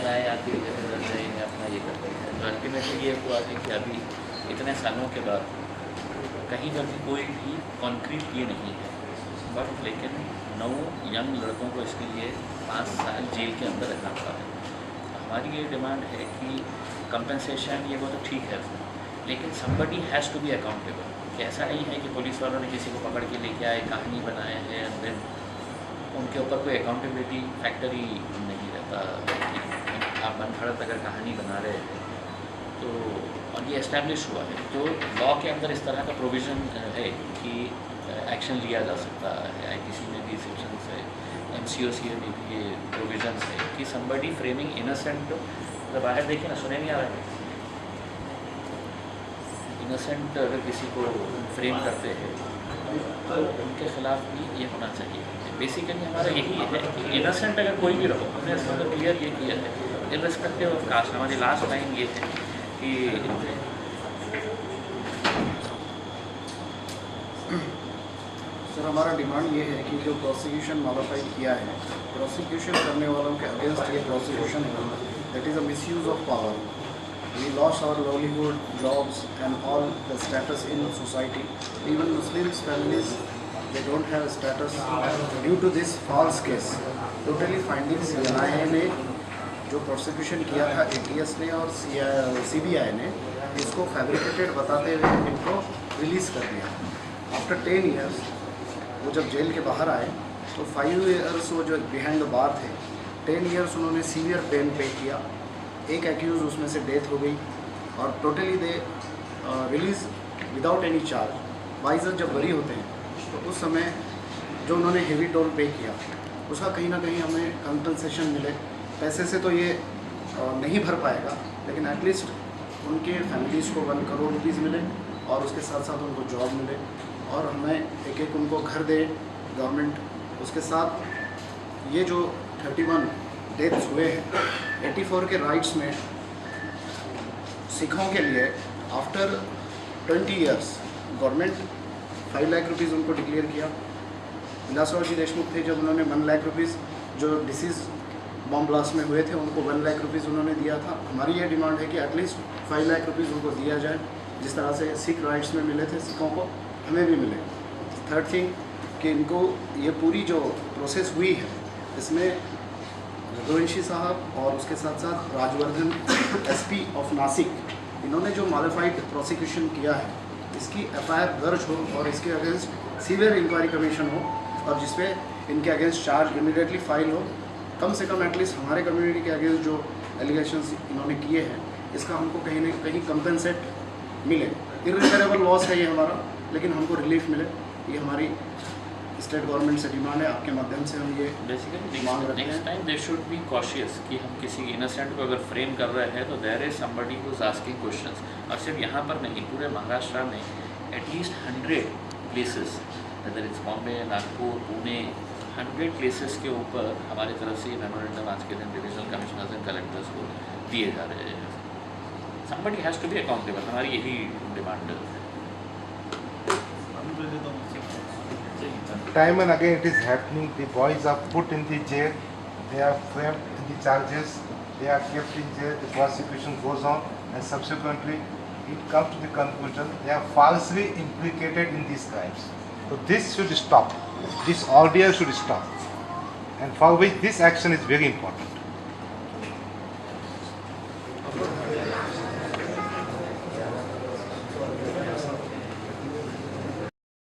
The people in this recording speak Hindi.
बनाए आती है इन्हें अपना ये करते हैं। तो अल्टीमेटली ये हुआ है कि अभी इतने सालों के बाद कहीं पर भी कोई भी कॉन्क्रीट ये नहीं है, बट लेकिन 9 यंग लड़कों को इसके लिए 5 साल जेल के अंदर रहना पड़ा है। हमारी ये डिमांड है कि कंपनसेशन ये वो तो ठीक है, लेकिन somebody has to be accountable. कि ऐसा नहीं है कि पुलिस वालों ने किसी को पकड़ के लेके आए, कहानी बनाए हैं, एंड देन उनके ऊपर कोई अकाउंटेबिलिटी फैक्टर ही नहीं रहता। आप मनगढ़ंत अगर कहानी बना रहे हैं तो, और ये एस्टैब्लिश हुआ है, तो लॉ के अंदर इस तरह का प्रोविज़न है कि एक्शन लिया जा सकता है। आईपीसी में भी सेक्शन है, एमसीओसी में भी ये प्रोविज़न है कि समबडी फ्रेमिंग इनोसेंट, तो बाहर देखिए ना, सुने नहीं आ रहा है, इनोसेंट अगर किसी को फ्रेम करते हैं तो उनके खिलाफ भी ये होना चाहिए। बेसिकली हमारा यही है कि इनोसेंट अगर कोई भी रहो, हमने इसमें तो क्लियर ये किया है इर्रेस्पेक्टिव ऑफ कास्ट। हमारी लास्ट लाइन ये है कि सर हमारा डिमांड ये है कि जो प्रोसिक्यूशन मॉडिफाई किया है, प्रोसिक्यूशन करने वालों के अगेंस्ट ये प्रोसिक्यूशन है, that is a misuse of power. We lost our livelihood, jobs and all the status in society. Even Muslims families, they don't have status due to this false case. Totally findings CNI ने जो प्रोसिक्यूशन किया था ATS ने और CBI ने, इसको फैब्रिकेटेड बताते हुए इनको रिलीज़ कर दिया। आफ्टर 10 years वो जब जेल के बाहर आए तो 5 years वो जो बिहाइंड द बार थे, 10 years उन्होंने सीवियर पेन पे किया। एक एक्यूज़ उसमें से डेथ हो गई और totally they release without any charge. वाइजर जब बरी होते हैं तो उस समय जो उन्होंने हेवी टोल पे किया उसका कहीं ना कहीं हमें कंपनसेशन मिले। पैसे से तो ये नहीं भर पाएगा, लेकिन एटलीस्ट उनके फैमिलीज़ को 1 करोड़ रुपीज़ मिले और उसके साथ साथ उनको जॉब मिले और हमें एक एक उनको घर दे गवर्नमेंट। उसके साथ ये जो 31 डेथ्स हुए हैं, 84 के राइट्स में सिखों के लिए after 20 years government 5 lakh rupees उनको डिक्लेयर किया। विलासराव जी देशमुख थे जब उन्होंने 1 लाख रुपीज़ जो डिसीज़ बॉम्ब ब्लास्ट में हुए थे उनको 1 लाख रुपीज़ उन्होंने दिया था। हमारी ये डिमांड है कि एटलीस्ट 5 लाख रुपीज़ उनको दिया जाए, जिस तरह से सिख राइट्स में मिले थे सिखों को, हमें भी मिले। थर्ड थिंग कि इनको ये पूरी जो प्रोसेस हुई है इसमें रघुवंशी साहब और उसके साथ साथ राजवर्धन SP ऑफ नासिक, इन्होंने जो मॉडिफाइड प्रोसिक्यूशन किया है इसकी FIR दर्ज हो और इसके अगेंस्ट सीवियर इंक्वायरी कमीशन हो और जिसपे इनके अगेंस्ट चार्ज इमीडिएटली फाइल हो। कम से कम एटलीस्ट हमारे कम्युनिटी के अगेंस्ट जो एलिगेशंस इन्होंने किए हैं इसका हमको कहीं ना कहीं कंपनसेट मिले। इर्रिपेरेबल लॉस है ये हमारा, लेकिन हमको रिलीफ मिले, ये हमारी स्टेट गवर्नमेंट से डिमांड है। आपके माध्यम से हम ये basically next time they should be cautious कि हम किसी इनोसेंट को अगर फ्रेम कर रहे हैं तो there is somebody who is asking questions. और सिर्फ यहाँ पर नहीं, पूरे महाराष्ट्र में at least 100 places, whether it's Bombay, Nagpur, Pune, 100 places के ऊपर हमारी तरफ से मेमोरेंडम आज के दिन डिविजनल कमिश्नर्स एंड कलेक्टर्स को दिए जा रहे हैं। Somebody has to be accountable, हमारी यही डिमांड है। Time and again it is happening. The boys are put in the jail, they are framed in the charges, they are kept in jail, the prosecution goes on and subsequently it comes to the conclusion they are falsely implicated in these crimes. So this should stop, this ordeal should stop, and for which this action is very important.